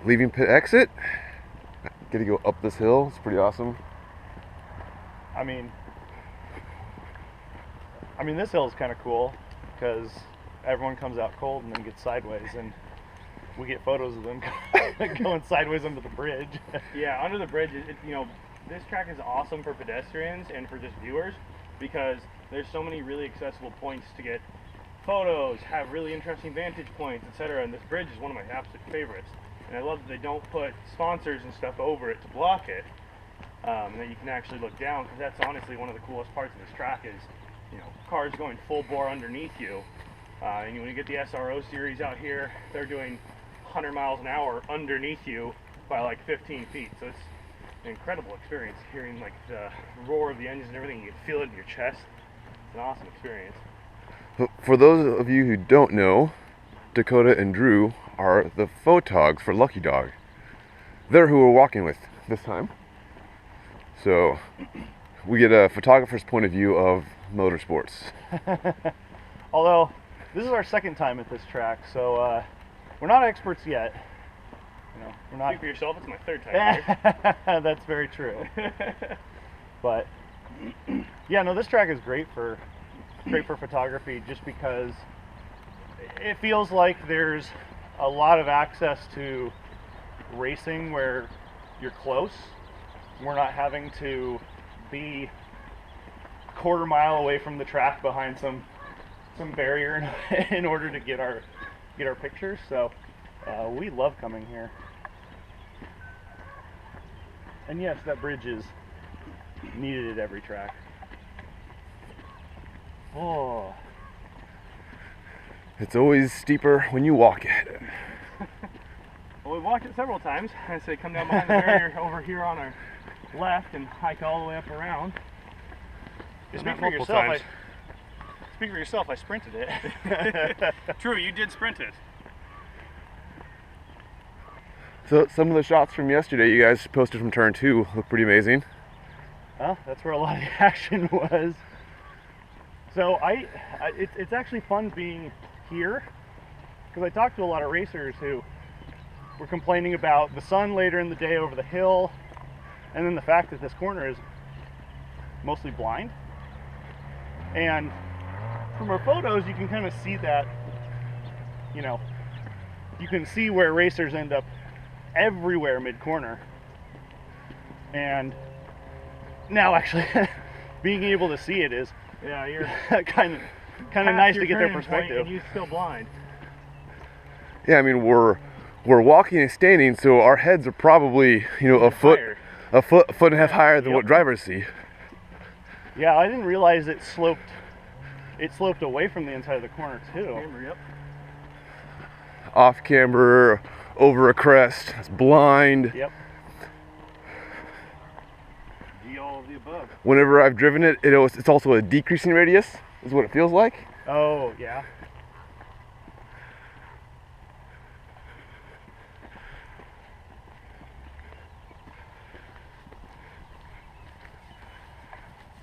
Leaving pit exit. Get to go up this hill. It's pretty awesome. I mean, this hill is kind of cool because everyone comes out cold and then gets sideways, and we get photos of them going sideways under the bridge. Yeah, under the bridge. This track is awesome for pedestrians and for just viewers because there's so many really accessible points to get photos, have really interesting vantage points, etc. And this bridge is one of my absolute favorites. And I love that they don't put sponsors and stuff over it to block it, and that you can actually look down, because that's honestly one of the coolest parts of this track is, cars going full bore underneath you. And when you get the SRO series out here, they're doing 100 miles an hour underneath you by like 15 feet. So it's an incredible experience, hearing like the roar of the engines and everything. You can feel it in your chest. It's an awesome experience. For those of you who don't know, Dakota and Drew are the photogs for Lucky Dog. They're who we're walking with this time. So we get a photographer's point of view of motorsports. Although this is our second time at this track, so we're not experts yet. We're not. Speak for yourself. It's my third time here. That's very true. But yeah, no, this track is great for photography, just because it feels like there's a lot of access to racing where you're close. We're not having to be a quarter mile away from the track behind some barrier in order to get our pictures. So we love coming here. And yes, that bridge is needed at every track. Oh. It's always steeper when you walk it. Well, we walked it several times. I say come down behind the barrier over here on our left and hike all the way up around. Speak for yourself. I sprinted it. True, you did sprint it. So some of the shots from yesterday you guys posted from turn 2 look pretty amazing. Well, that's where a lot of the action was. So it's actually fun being here, because I talked to a lot of racers who were complaining about the sun later in the day over the hill, and then the fact that this corner is mostly blind. And from our photos, you can kind of see that, you can see where racers end up everywhere mid-corner. And now actually being able to see it is, yeah, you're kind of nice to get their perspective. And you're still blind. Yeah, I mean we're walking and standing, so our heads are probably a foot and a half higher than what drivers see. Yeah, I didn't realize it sloped away from the inside of the corner too. Yep. Off camber, over a crest, it's blind. Yep. All of the above. Whenever I've driven it, it's also a decreasing radius, is what it feels like. Oh, yeah.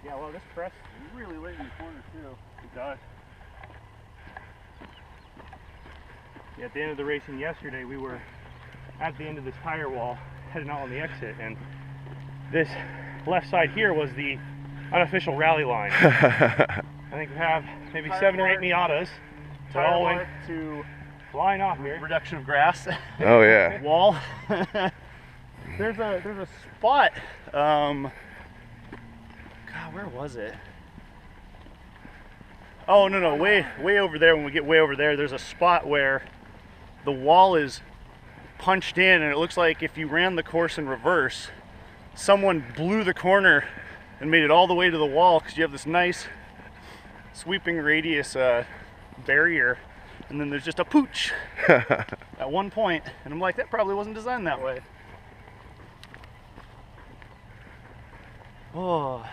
Yeah, well, this crest is really late in the corner, too. It does. Yeah, at the end of the racing yesterday, we were at the end of this tire wall, heading out on the exit, and this left side here was the unofficial rally line. I think we have maybe 7 or 8 Miatas. They're all went to flying off here. Reduction of grass. Oh yeah. Wall. There's a spot. God, where was it? Oh no, way over there. When we get way over there, there's a spot where the wall is punched in, and it looks like if you ran the course in reverse, someone blew the corner and made it all the way to the wall, because you have this nice sweeping radius barrier, and then there's just a pooch at one point, and I'm like, that probably wasn't designed that way. Oh.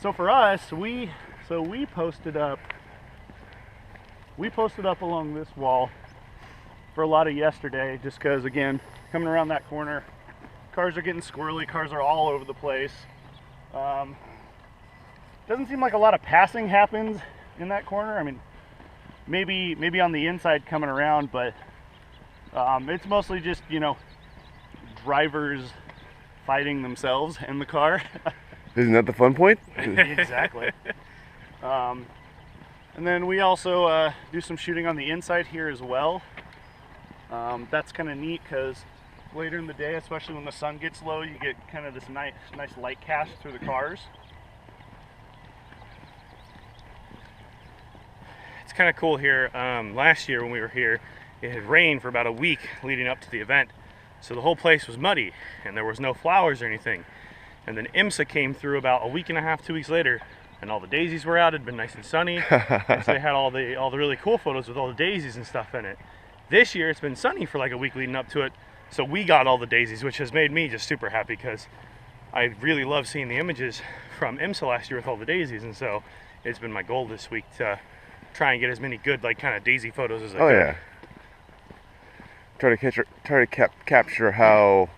So for us, we posted up along this wall for a lot of yesterday, just because, again, coming around that corner, cars are getting squirrely, cars are all over the place. Doesn't seem like a lot of passing happens in that corner. I mean, maybe on the inside coming around, but it's mostly just, you know, drivers fighting themselves in the car. Isn't that the fun point? Exactly. And then we also do some shooting on the inside here as well. That's kind of neat because later in the day, especially when the sun gets low, you get kind of this nice light cast through the cars. It's kind of cool here. Last year when we were here, it had rained for about a week leading up to the event. So the whole place was muddy and there was no flowers or anything. And then IMSA came through about a week and a half, 2 weeks later, and all the daisies were out. It had been nice and sunny. And so they had all the really cool photos with all the daisies and stuff in it. This year it's been sunny for like a week leading up to it. So we got all the daisies, which has made me just super happy because I really love seeing the images from IMSA last year with all the daisies. And so it's been my goal this week to try and get as many good like kind of daisy photos as I could. Yeah. Try to capture how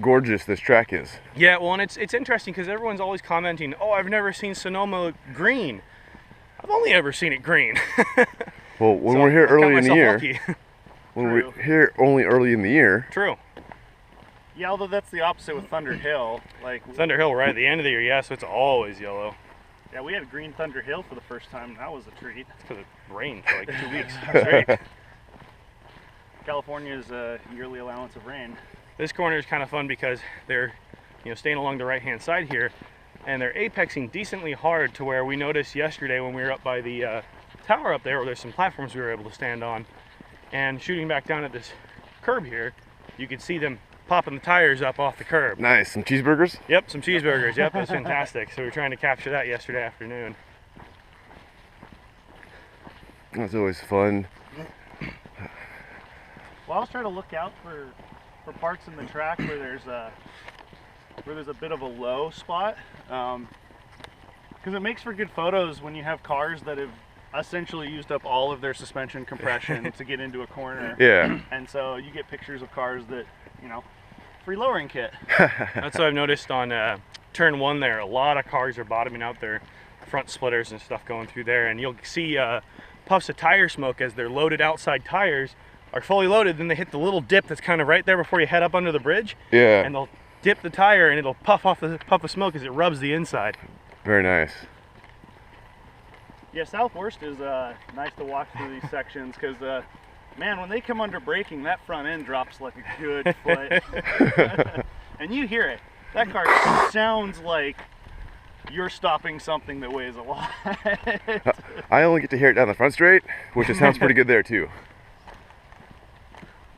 gorgeous this track is. Yeah, well, and it's interesting because everyone's always commenting, oh, I've never seen Sonoma green. I've only ever seen it green. Well, when So we're here I count early in the myself year, lucky. when True. we're here only early in the year, True. Yeah, although that's the opposite with Thunder Hill. Like, Thunder Hill right at the end of the year, yeah, so it's always yellow. yeah, we had green Thunder Hill for the first time, and that was a treat. It's because it rained for like 2 weeks straight. California's yearly allowance of rain. This corner is kind of fun because they're, you know, staying along the right-hand side here, and they're apexing decently hard to where we noticed yesterday when we were up by the tower up there, where there's some platforms we were able to stand on, and shooting back down at this curb here, you could see them popping the tires up off the curb. nice. Some cheeseburgers? Yep, some cheeseburgers. Yep, that's fantastic. So we were trying to capture that yesterday afternoon. That's always fun. Well, I was trying to look out for parts in the track where there's a bit of a low spot, because it makes for good photos when you have cars that have essentially used up all of their suspension compression to get into a corner. Yeah. And so you get pictures of cars that, you know, free lowering kit. That's what I've noticed on turn 1 there. A lot of cars are bottoming out their front splitters and stuff going through there, and you'll see puffs of tire smoke as their loaded outside tires are fully loaded. Then they hit the little dip that's kind of right there before you head up under the bridge. Yeah. And they'll dip the tire and it'll puff of smoke as it rubs the inside. Very nice. Yeah, Southwest is nice to watch through these sections because, man, when they come under braking, that front end drops like a good foot. And you hear it. That car sounds like you're stopping something that weighs a lot. I only get to hear it down the front straight, which it sounds pretty good there too.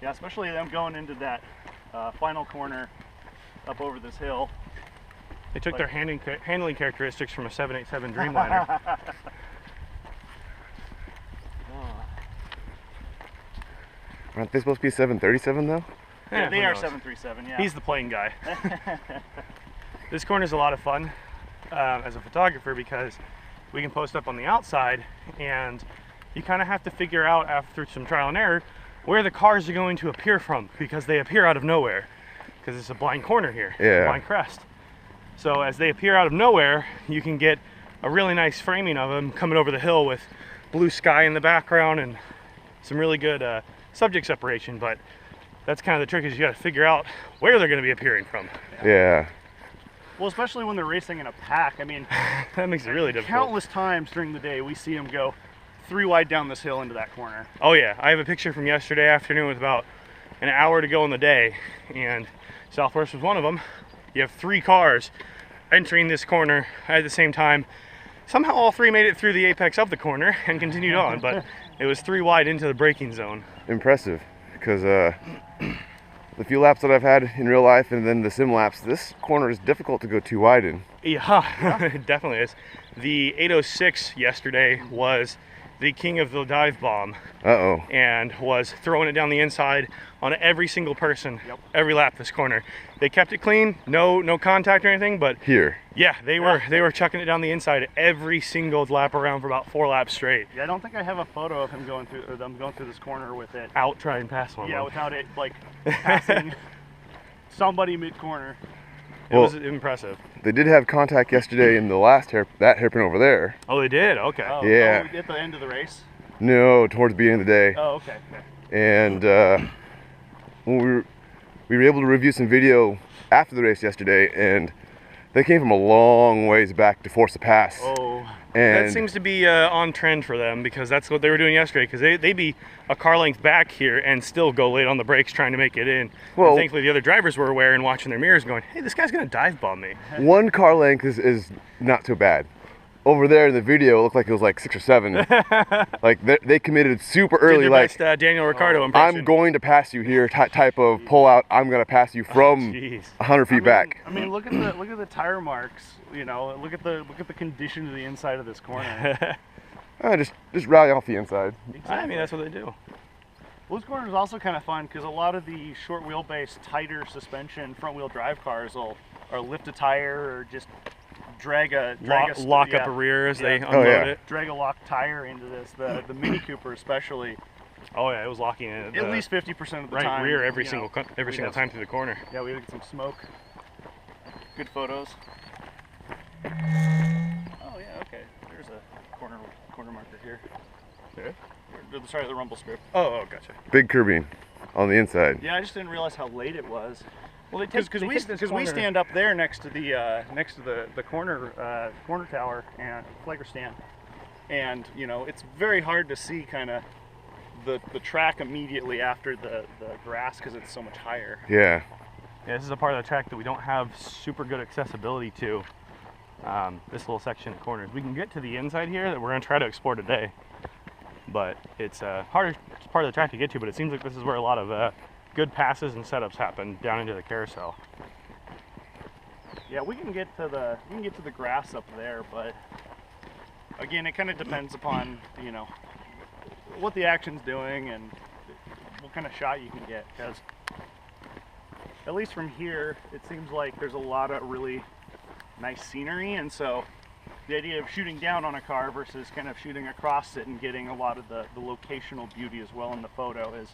Yeah, especially them going into that final corner up over this hill. They took their handling characteristics from a 787 Dreamliner. Aren't they supposed to be 737 though? Yeah, they who are knows? 737, yeah. He's the plane guy. This corner is a lot of fun as a photographer because we can post up on the outside, and you kind of have to figure out after some trial and error where the cars are going to appear from, because they appear out of nowhere because it's a blind corner here, Yeah. a blind crest. So as they appear out of nowhere, you can get a really nice framing of them coming over the hill with blue sky in the background and some really good subject separation. But that's kind of the trick, is you got to figure out where they're going to be appearing from. Yeah. Well, especially when they're racing in a pack. I mean, That makes it really difficult. countless times during the day we see them go 3 wide down this hill into that corner. Oh yeah, I have a picture from yesterday afternoon with about an hour to go in the day, and Southwest was one of them. You have 3 cars entering this corner at the same time. Somehow all 3 made it through the apex of the corner and continued on, but it was 3 wide into the braking zone. Impressive, because the few laps that I've had in real life and then the sim laps, this corner is difficult to go too wide in. Yeah, it definitely is. The 806 yesterday was the king of the dive bomb, Uh-oh. and was throwing it down the inside on every single person, Yep. every lap this corner. They kept it clean, no contact or anything, but Here. yeah, they were chucking it down the inside every single lap around for about 4 laps straight. Yeah, I don't think I have a photo of him going through, or them going through this corner with it. Out try and pass one. Yeah, of them. without it like passing somebody mid-corner. It was impressive. They did have contact yesterday in the last that hairpin over there. Oh, they did? Okay. Oh, Yeah. Oh, at the end of the race? No, towards the beginning of the day. Oh, okay. And when we were able to review some video after the race yesterday, and they came from a long ways back to force a pass. Oh. And That seems to be on trend for them, because that's what they were doing yesterday, because they be a car length back here and still go late on the brakes trying to make it in. Well, and thankfully the other drivers were aware and watching their mirrors going, hey, this guy's going to dive bomb me. one car length is not so bad. Over there in the video, it looked like it was like 6 or 7. Like they committed super early, Did their like best, Daniel Ricciardo impression. I'm going to pass you here type of pull out. I'm going to pass you from 100 feet back. I mean, look at the tire marks. You know, look at the condition of the inside of this corner. Just rally off the inside. Exactly. I mean, that's what they do. Well, this corner is also kind of fun because a lot of the short wheelbase, tighter suspension front wheel drive cars will lift a tire or just drag a lock up a rear as they unload it. Drag a locked tire into this. The Mini Cooper especially. Oh yeah, it was locking it At least 50% of the time. Rear every single time through the corner. Yeah, we had to get some smoke. Good photos. Oh yeah, okay. There's a corner marker here. Okay. Sorry, the rumble strip. Oh, gotcha. Big curbing on the inside. Yeah, I just didn't realize how late it was. Well, Because we stand up there next to the corner tower and flagger stand, and you know it's very hard to see kind of the track immediately after the grass because it's so much higher. Yeah. Yeah, this is a part of the track that we don't have super good accessibility to. This little section of corners. We can get to the inside here that we're going to try to explore today, but it's harder part of the track to get to. But it seems like this is where a lot of good passes and setups happen down into the carousel. Yeah, we can get to the grass up there, but again, it kind of depends upon what the action's doing and what kind of shot you can get. Because at least from here, it seems like there's a lot of really nice scenery, and so the idea of shooting down on a car versus kind of shooting across it and getting a lot of the locational beauty as well in the photo is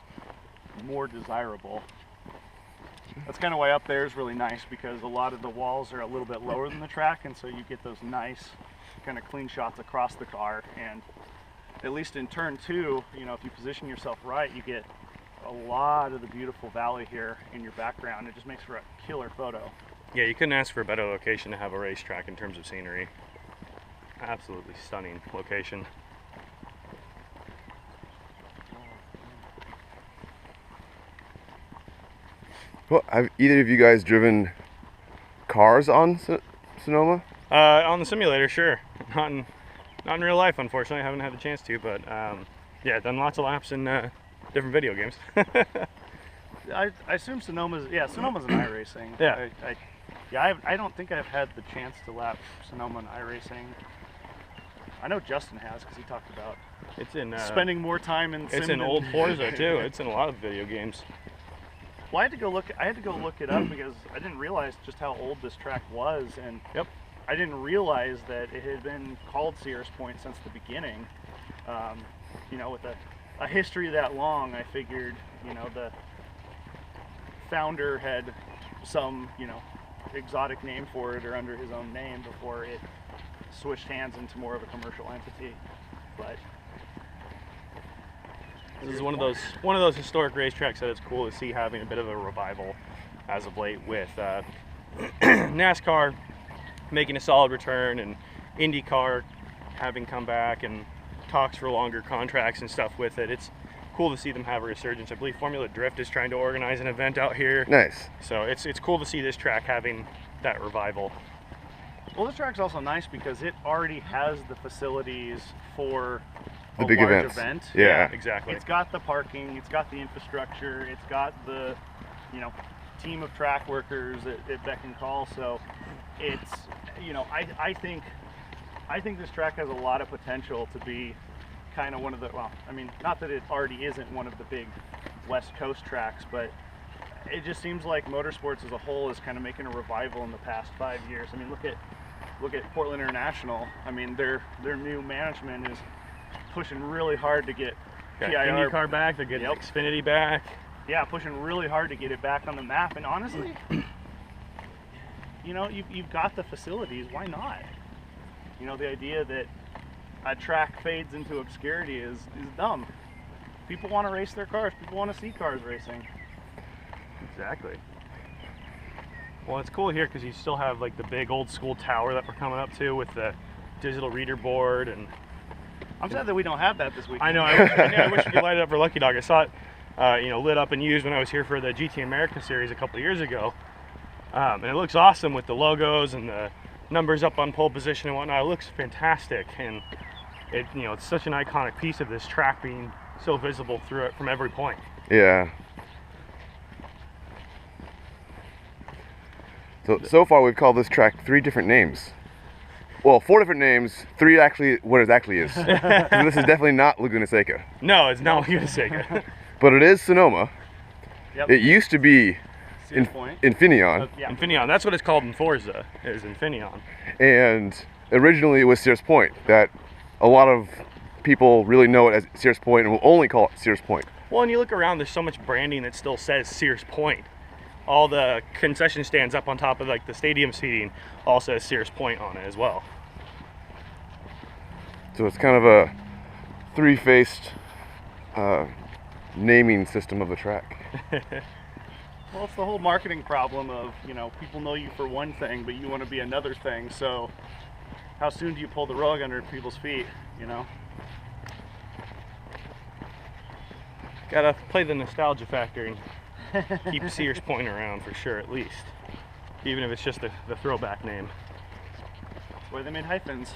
more desirable. That's kind of why up there is really nice, because a lot of the walls are a little bit lower than the track, and so you get those nice kind of clean shots across the car. And at least in turn 2, if you position yourself right, you get a lot of the beautiful valley here in your background. It just makes for a killer photo. Yeah, you couldn't ask for a better location to have a racetrack in terms of scenery. Absolutely stunning location. Well, have either of you guys driven cars on Sonoma? On the simulator, sure. Not in real life, unfortunately. I haven't had the chance to, but yeah, done lots of laps in different video games. I assume Sonoma's an iRacing. Yeah. I don't think I've had the chance to lap Sonoma in iRacing. I know Justin has, because he talked about it's in spending more time in. It's in old Forza too. It's in a lot of video games. Well, I had to go look it up because I didn't realize just how old this track was, and Yep. I didn't realize that it had been called Sears Point since the beginning. With a history that long, I figured the founder had some exotic name for it or under his own name before it switched hands into more of a commercial entity. But this is one of those historic racetracks that it's cool to see having a bit of a revival as of late, with NASCAR making a solid return and IndyCar having come back and talks for longer contracts and stuff with it. It's cool to see them have a resurgence. I believe Formula Drift is trying to organize an event out here. Nice. So it's cool to see this track having that revival. Well, this track's also nice because it already has the facilities for The a big large events. event. Yeah. Exactly. It's got the parking, it's got the infrastructure, it's got the, team of track workers at beck and call. So it's, I think this track has a lot of potential to be kind of one of the, not that it already isn't one of the big West Coast tracks, but it just seems like motorsports as a whole is kind of making a revival in the past 5 years. I mean, look at Portland International. I mean, their new management is pushing really hard to get Got PIR IndyCar back, they're getting Xfinity back. Yeah, pushing really hard to get it back on the map. And honestly, you know, you've got the facilities. Why not? You know, the idea that a track fades into obscurity is dumb. People want to race their cars. People want to see cars racing. Exactly. Well, it's cool here because you still have like the big old school tower that we're coming up to with the digital reader board, and I'm sad that we don't have that this week. I know. I wish we could light it up for Lucky Dog. I saw it, you know, lit up and used when I was here for the GT America series a couple of years ago, and it looks awesome with the logos and the numbers up on pole position and whatnot. It looks fantastic, and it, you know, it's such an iconic piece of this track being so visible through it from every point. Yeah. So far we've called this track 3 different names. Well, 4 different names, 3 actually what it actually is. So this is definitely not Laguna Seca. No, it's not Laguna Seca. But it is Sonoma. Yep. It used to be Infineon. Yeah. Infineon, that's what it's called in Forza, is Infineon. And originally it was Sears Point. That a lot of people really know it as Sears Point and will only call it Sears Point. Well, and you look around, there's so much branding that still says Sears Point. All the concession stands up on top of like the stadium seating all says Sears Point on it as well. So it's kind of a 3-faced naming system of the track. Well, it's the whole marketing problem of, you know, people know you for one thing, but you want to be another thing. So how soon do you pull the rug under people's feet, you know? Gotta play the nostalgia factor and keep Sears Point around for sure, at least. Even if it's just the throwback name. That's why they made hyphens.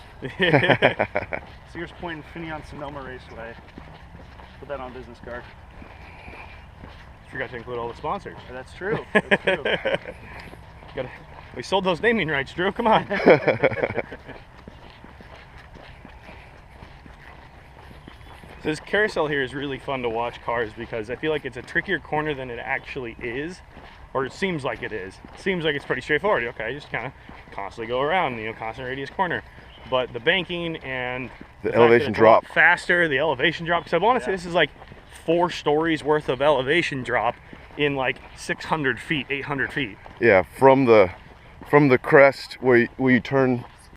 Sears Point and Infineon Sonoma Raceway. Put that on a business card. Forgot to include all the sponsors. That's true. That's true. We sold those naming rights, Drew. Come on. So this carousel here is really fun to watch cars because I feel like it's a trickier corner than it actually is, or it seems like it is. It seems like it's pretty straightforward. Okay, just kind of constantly go around, you know, constant radius corner. But the banking and the elevation drop faster, the elevation drop. Because I want to say this is like 4 stories worth of elevation drop in like 600 feet, 800 feet. Yeah, from the crest where you turn